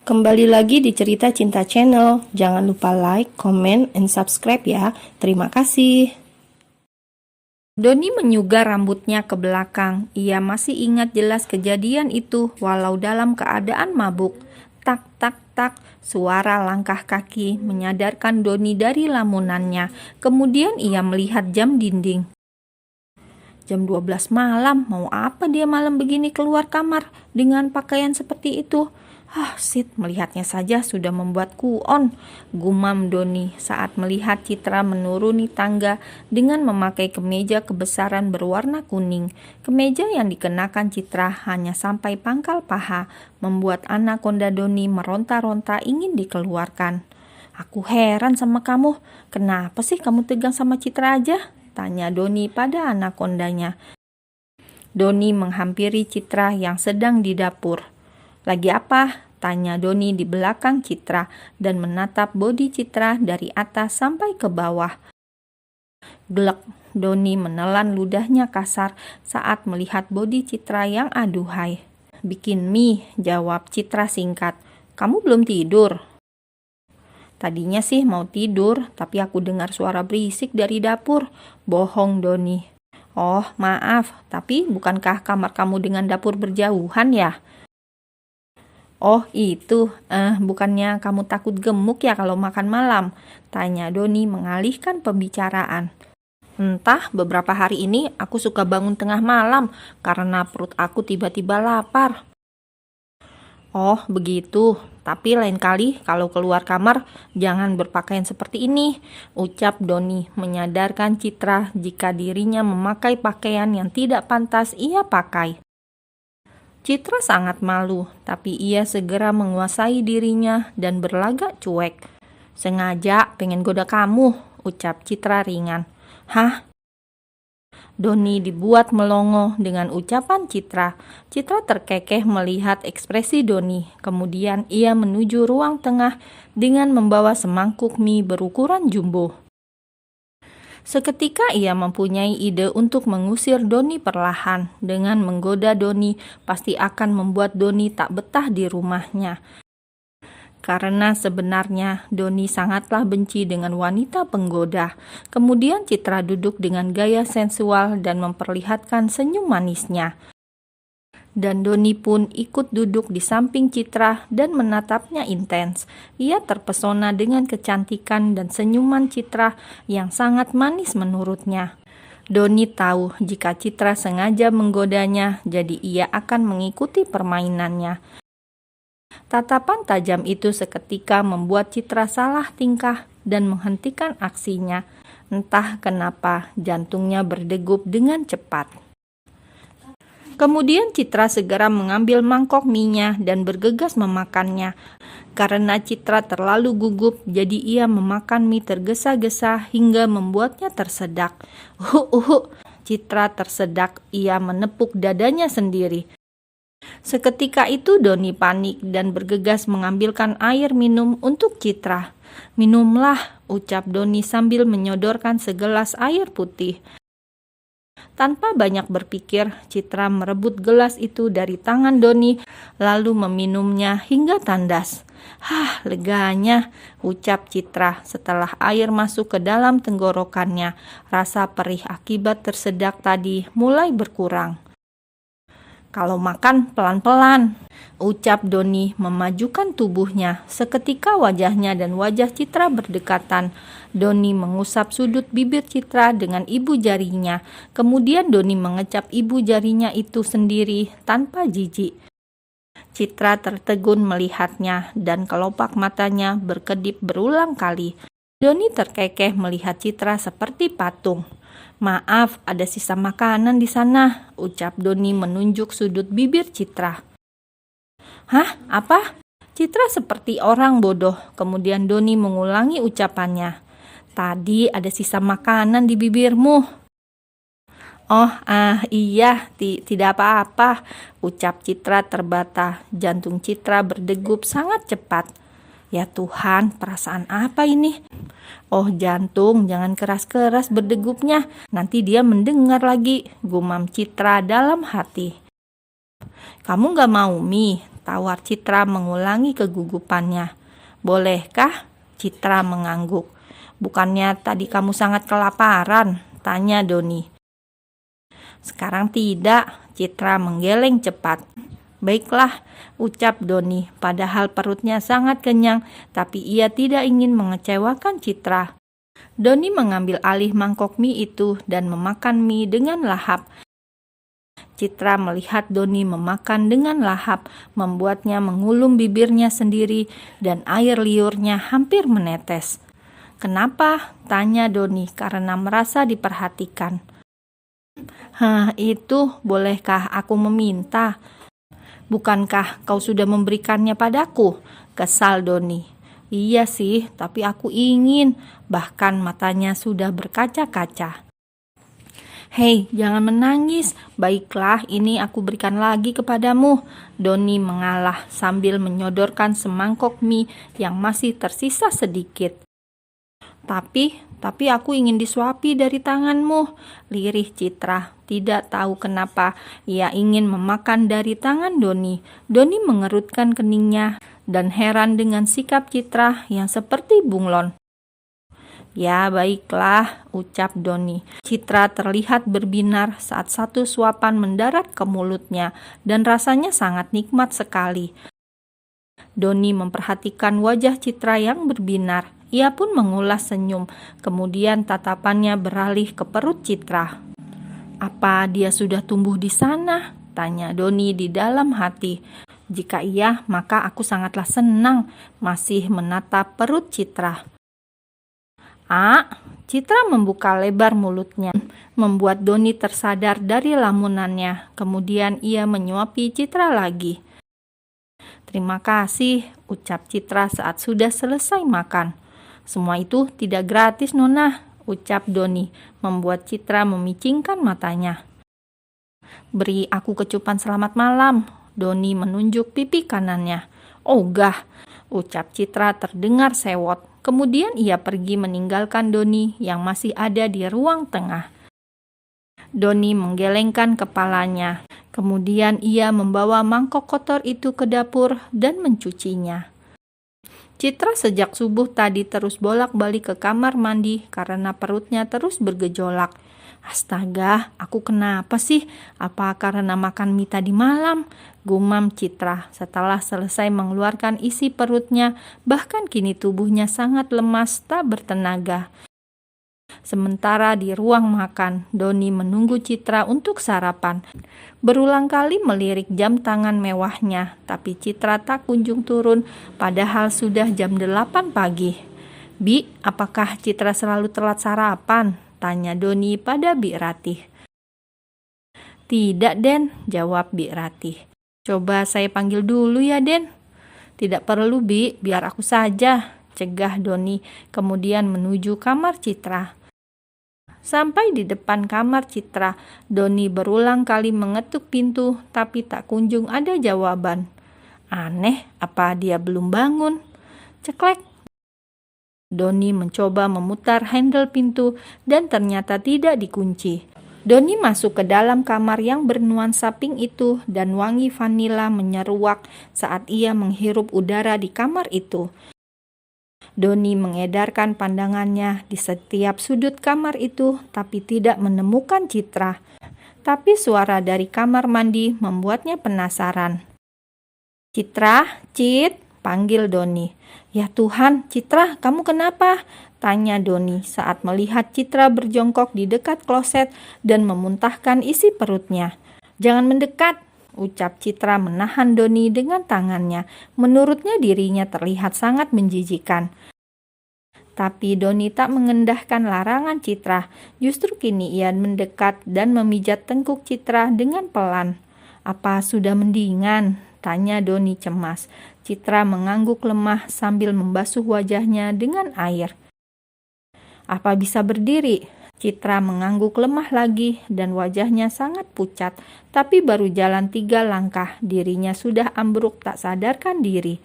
Kembali lagi di Cerita Cinta Channel. Jangan lupa like, comment, and subscribe ya. Terima kasih. Doni menyugar rambutnya ke belakang. Ia masih ingat jelas kejadian itu walau dalam keadaan mabuk. Tak, tak, tak, suara langkah kaki menyadarkan Doni dari lamunannya. Kemudian ia melihat jam dinding. Jam 12 malam, mau apa dia malam begini keluar kamar dengan pakaian seperti itu? Melihatnya saja sudah membuatku on, gumam Doni saat melihat Citra menuruni tangga dengan memakai kemeja kebesaran berwarna kuning. Kemeja yang dikenakan Citra hanya sampai pangkal paha, membuat anakonda Doni meronta-ronta ingin dikeluarkan. Aku heran sama kamu, kenapa sih kamu tegang sama Citra aja? Tanya Doni pada anakondanya. Doni menghampiri Citra yang sedang di dapur. Lagi apa? Tanya Doni di belakang Citra dan menatap bodi Citra dari atas sampai ke bawah. Glek, Doni menelan ludahnya kasar saat melihat bodi Citra yang aduhai. Bikin mie, jawab Citra singkat. Kamu belum tidur? Tadinya sih mau tidur, tapi aku dengar suara berisik dari dapur. Bohong Doni. Oh, maaf, tapi bukankah kamar kamu dengan dapur berjauhan ya? Oh itu, bukannya kamu takut gemuk ya kalau makan malam? Tanya Doni mengalihkan pembicaraan. Entah, beberapa hari ini aku suka bangun tengah malam karena perut aku tiba-tiba lapar. Oh begitu, tapi lain kali kalau keluar kamar jangan berpakaian seperti ini, ucap Doni menyadarkan Citra jika dirinya memakai pakaian yang tidak pantas ia pakai. Citra sangat malu, tapi ia segera menguasai dirinya dan berlagak cuek. Sengaja pengen goda kamu, ucap Citra ringan. Hah? Doni dibuat melongo dengan ucapan Citra. Citra terkekeh melihat ekspresi Doni. Kemudian ia menuju ruang tengah dengan membawa semangkuk mie berukuran jumbo. Seketika ia mempunyai ide untuk mengusir Doni perlahan. Dengan menggoda Doni pasti akan membuat Doni tak betah di rumahnya. Karena sebenarnya Doni sangatlah benci dengan wanita penggoda. Kemudian Citra duduk dengan gaya sensual dan memperlihatkan senyum manisnya. Dan Doni pun ikut duduk di samping Citra dan menatapnya intens. Ia terpesona dengan kecantikan dan senyuman Citra yang sangat manis menurutnya. Doni tahu jika Citra sengaja menggodanya, jadi ia akan mengikuti permainannya. Tatapan tajam itu seketika membuat Citra salah tingkah dan menghentikan aksinya. Entah kenapa jantungnya berdegup dengan cepat. Kemudian Citra segera mengambil mangkok mie-nya dan bergegas memakannya. Karena Citra terlalu gugup, jadi ia memakan mie tergesa-gesa hingga membuatnya tersedak. Citra tersedak, ia menepuk dadanya sendiri. Seketika itu Doni panik dan bergegas mengambilkan air minum untuk Citra. Minumlah, ucap Doni sambil menyodorkan segelas air putih. Tanpa banyak berpikir, Citra merebut gelas itu dari tangan Doni lalu meminumnya hingga tandas. Leganya, ucap Citra setelah air masuk ke dalam tenggorokannya. Rasa perih akibat tersedak tadi mulai berkurang. Kalau makan pelan-pelan, ucap Doni memajukan tubuhnya. Seketika wajahnya dan wajah Citra berdekatan. Doni mengusap sudut bibir Citra dengan ibu jarinya. Kemudian Doni mengecap ibu jarinya itu sendiri tanpa jijik. Citra tertegun melihatnya dan kelopak matanya berkedip berulang kali. Doni terkekeh melihat Citra seperti patung. Maaf, ada sisa makanan di sana, ucap Doni menunjuk sudut bibir Citra. Hah? Apa? Citra seperti orang bodoh. Kemudian Doni mengulangi ucapannya. Tadi ada sisa makanan di bibirmu. Oh, iya, tidak apa-apa, ucap Citra terbata. Jantung Citra berdegup sangat cepat. Ya Tuhan, perasaan apa ini? Oh jantung, jangan keras-keras berdegupnya, nanti dia mendengar lagi, gumam Citra dalam hati. Kamu gak mau mie? tawar Citra mengulangi kegugupannya. Bolehkah? Citra mengangguk. Bukannya tadi kamu sangat kelaparan? Tanya Doni. Sekarang tidak, Citra menggeleng cepat. Baiklah, ucap Doni, padahal perutnya sangat kenyang, tapi ia tidak ingin mengecewakan Citra. Doni mengambil alih mangkok mie itu dan memakan mie dengan lahap. Citra melihat Doni memakan dengan lahap, membuatnya mengulum bibirnya sendiri dan air liurnya hampir menetes. Kenapa? Tanya Doni karena merasa diperhatikan. Itu bolehkah aku meminta? Bukankah kau sudah memberikannya padaku? Kesal Doni. Iya sih, tapi aku ingin. Bahkan matanya sudah berkaca-kaca. Hei, jangan menangis. Baiklah, ini aku berikan lagi kepadamu. Doni mengalah sambil menyodorkan semangkok mie yang masih tersisa sedikit. Tapi aku ingin disuapi dari tanganmu, lirih Citra. Tidak tahu kenapa ia ingin memakan dari tangan Doni. Doni mengerutkan keningnya dan heran dengan sikap Citra yang seperti bunglon. Ya baiklah, ucap Doni. Citra terlihat berbinar saat satu suapan mendarat ke mulutnya dan rasanya sangat nikmat sekali. Doni memperhatikan wajah Citra yang berbinar. Ia pun mengulas senyum, kemudian tatapannya beralih ke perut Citra. Apa dia sudah tumbuh di sana? Tanya Doni di dalam hati. Jika iya, maka aku sangatlah senang. Masih menatap perut Citra. Citra membuka lebar mulutnya, membuat Doni tersadar dari lamunannya. Kemudian ia menyuapi Citra lagi. Terima kasih, ucap Citra saat sudah selesai makan. Semua itu tidak gratis, Nona, ucap Doni, membuat Citra memicingkan matanya. Beri aku kecupan selamat malam, Doni menunjuk pipi kanannya. Ogah, ucap Citra terdengar sewot. Kemudian ia pergi meninggalkan Doni yang masih ada di ruang tengah. Doni menggelengkan kepalanya. Kemudian ia membawa mangkok kotor itu ke dapur dan mencucinya. Citra sejak subuh tadi terus bolak-balik ke kamar mandi karena perutnya terus bergejolak. Astaga, aku kenapa sih? Apa karena makan mie tadi malam? Gumam Citra setelah selesai mengeluarkan isi perutnya, bahkan kini tubuhnya sangat lemas tak bertenaga. Sementara di ruang makan, Doni menunggu Citra untuk sarapan. Berulang kali melirik jam tangan mewahnya, tapi Citra tak kunjung turun padahal sudah jam 8 pagi. Bi, apakah Citra selalu telat sarapan? Tanya Doni pada Bi Ratih. Tidak, Den, jawab Bi Ratih. Coba saya panggil dulu ya, Den. Tidak perlu, Bi, biar aku saja, cegah Doni, kemudian menuju kamar Citra. Sampai di depan kamar Citra, Doni berulang kali mengetuk pintu, tapi tak kunjung ada jawaban. Aneh, apa dia belum bangun? Ceklek. Doni mencoba memutar handle pintu dan ternyata tidak dikunci. Doni masuk ke dalam kamar yang bernuansa pink itu dan wangi vanila menyeruak saat ia menghirup udara di kamar itu. Doni mengedarkan pandangannya di setiap sudut kamar itu tapi tidak menemukan Citra. Tapi suara dari kamar mandi membuatnya penasaran. Citra, Cit, panggil Doni. Ya Tuhan, Citra, kamu kenapa? Tanya Doni saat melihat Citra berjongkok di dekat kloset dan memuntahkan isi perutnya. Jangan mendekat, ucap Citra menahan Doni dengan tangannya. Menurutnya dirinya terlihat sangat menjijikan. Tapi Doni tak mengendahkan larangan Citra. Justru kini ia mendekat dan memijat tengkuk Citra dengan pelan. Apa sudah mendingan? Tanya Doni cemas. Citra mengangguk lemah sambil membasuh wajahnya dengan air. Apa bisa berdiri? Citra mengangguk lemah lagi dan wajahnya sangat pucat. Tapi baru jalan 3 langkah, dirinya sudah ambruk tak sadarkan diri.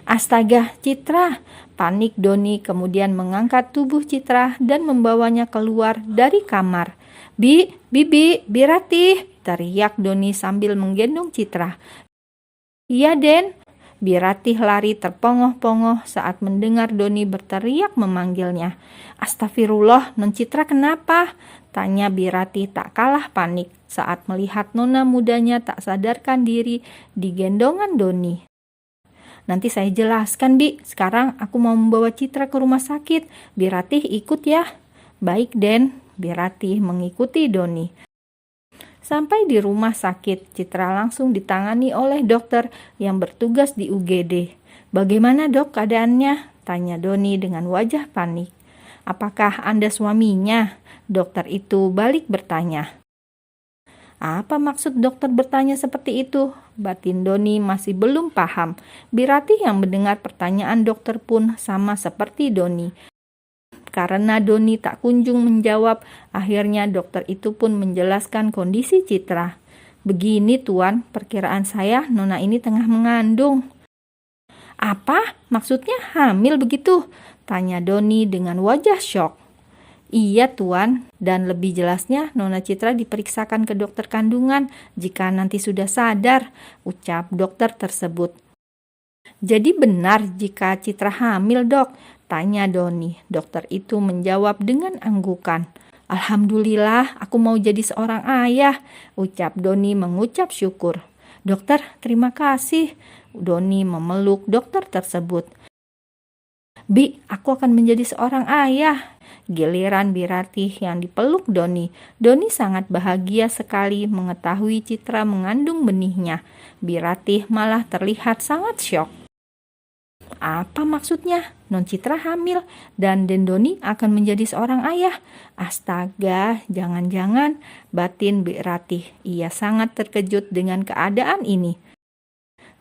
Astaga, Citra! Panik Doni kemudian mengangkat tubuh Citra dan membawanya keluar dari kamar. Bi Ratih! Teriak Doni sambil menggendong Citra. Iya, Den. Biratih lari terpongoh-pongoh saat mendengar Doni berteriak memanggilnya. Astagfirullah, Non Citra kenapa? Tanya Biratih tak kalah panik saat melihat nona mudanya tak sadarkan diri di gendongan Doni. Nanti saya jelaskan, Bi. Sekarang aku mau membawa Citra ke rumah sakit. Biratih ikut ya. Baik, Den. Biratih mengikuti Doni. Sampai di rumah sakit, Citra langsung ditangani oleh dokter yang bertugas di UGD. Bagaimana, Dok, keadaannya? Tanya Doni dengan wajah panik. Apakah Anda suaminya? Dokter itu balik bertanya. Apa maksud dokter bertanya seperti itu? Batin Doni masih belum paham. Biratih yang mendengar pertanyaan dokter pun sama seperti Doni. Karena Doni tak kunjung menjawab, akhirnya dokter itu pun menjelaskan kondisi Citra. Begini Tuan, perkiraan saya nona ini tengah mengandung. Apa? Maksudnya hamil begitu? Tanya Doni dengan wajah syok. Iya Tuan, dan lebih jelasnya Nona Citra diperiksakan ke dokter kandungan jika nanti sudah sadar, ucap dokter tersebut. Jadi benar jika Citra hamil, Dok? Tanya Doni. Dokter itu menjawab dengan anggukan. Alhamdulillah, aku mau jadi seorang ayah, ucap Doni mengucap syukur. Dokter, terima kasih. Doni memeluk dokter tersebut. Bi, aku akan menjadi seorang ayah. Giliran Biratih yang dipeluk Doni. Doni sangat bahagia sekali mengetahui Citra mengandung benihnya. Biratih malah terlihat sangat syok. Apa maksudnya? Non Citra hamil dan Doni akan menjadi seorang ayah. Astaga, jangan-jangan, batin Biratih. Ia sangat terkejut dengan keadaan ini.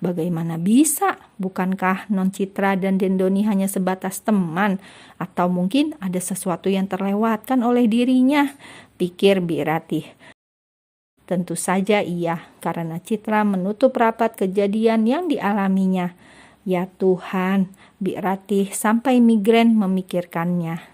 Bagaimana bisa? Bukankah Non Citra dan Doni hanya sebatas teman? Atau mungkin ada sesuatu yang terlewatkan oleh dirinya? Pikir Biratih. Tentu saja iya, karena Citra menutup rapat kejadian yang dialaminya. Ya Tuhan, Biratih sampai migrain memikirkannya.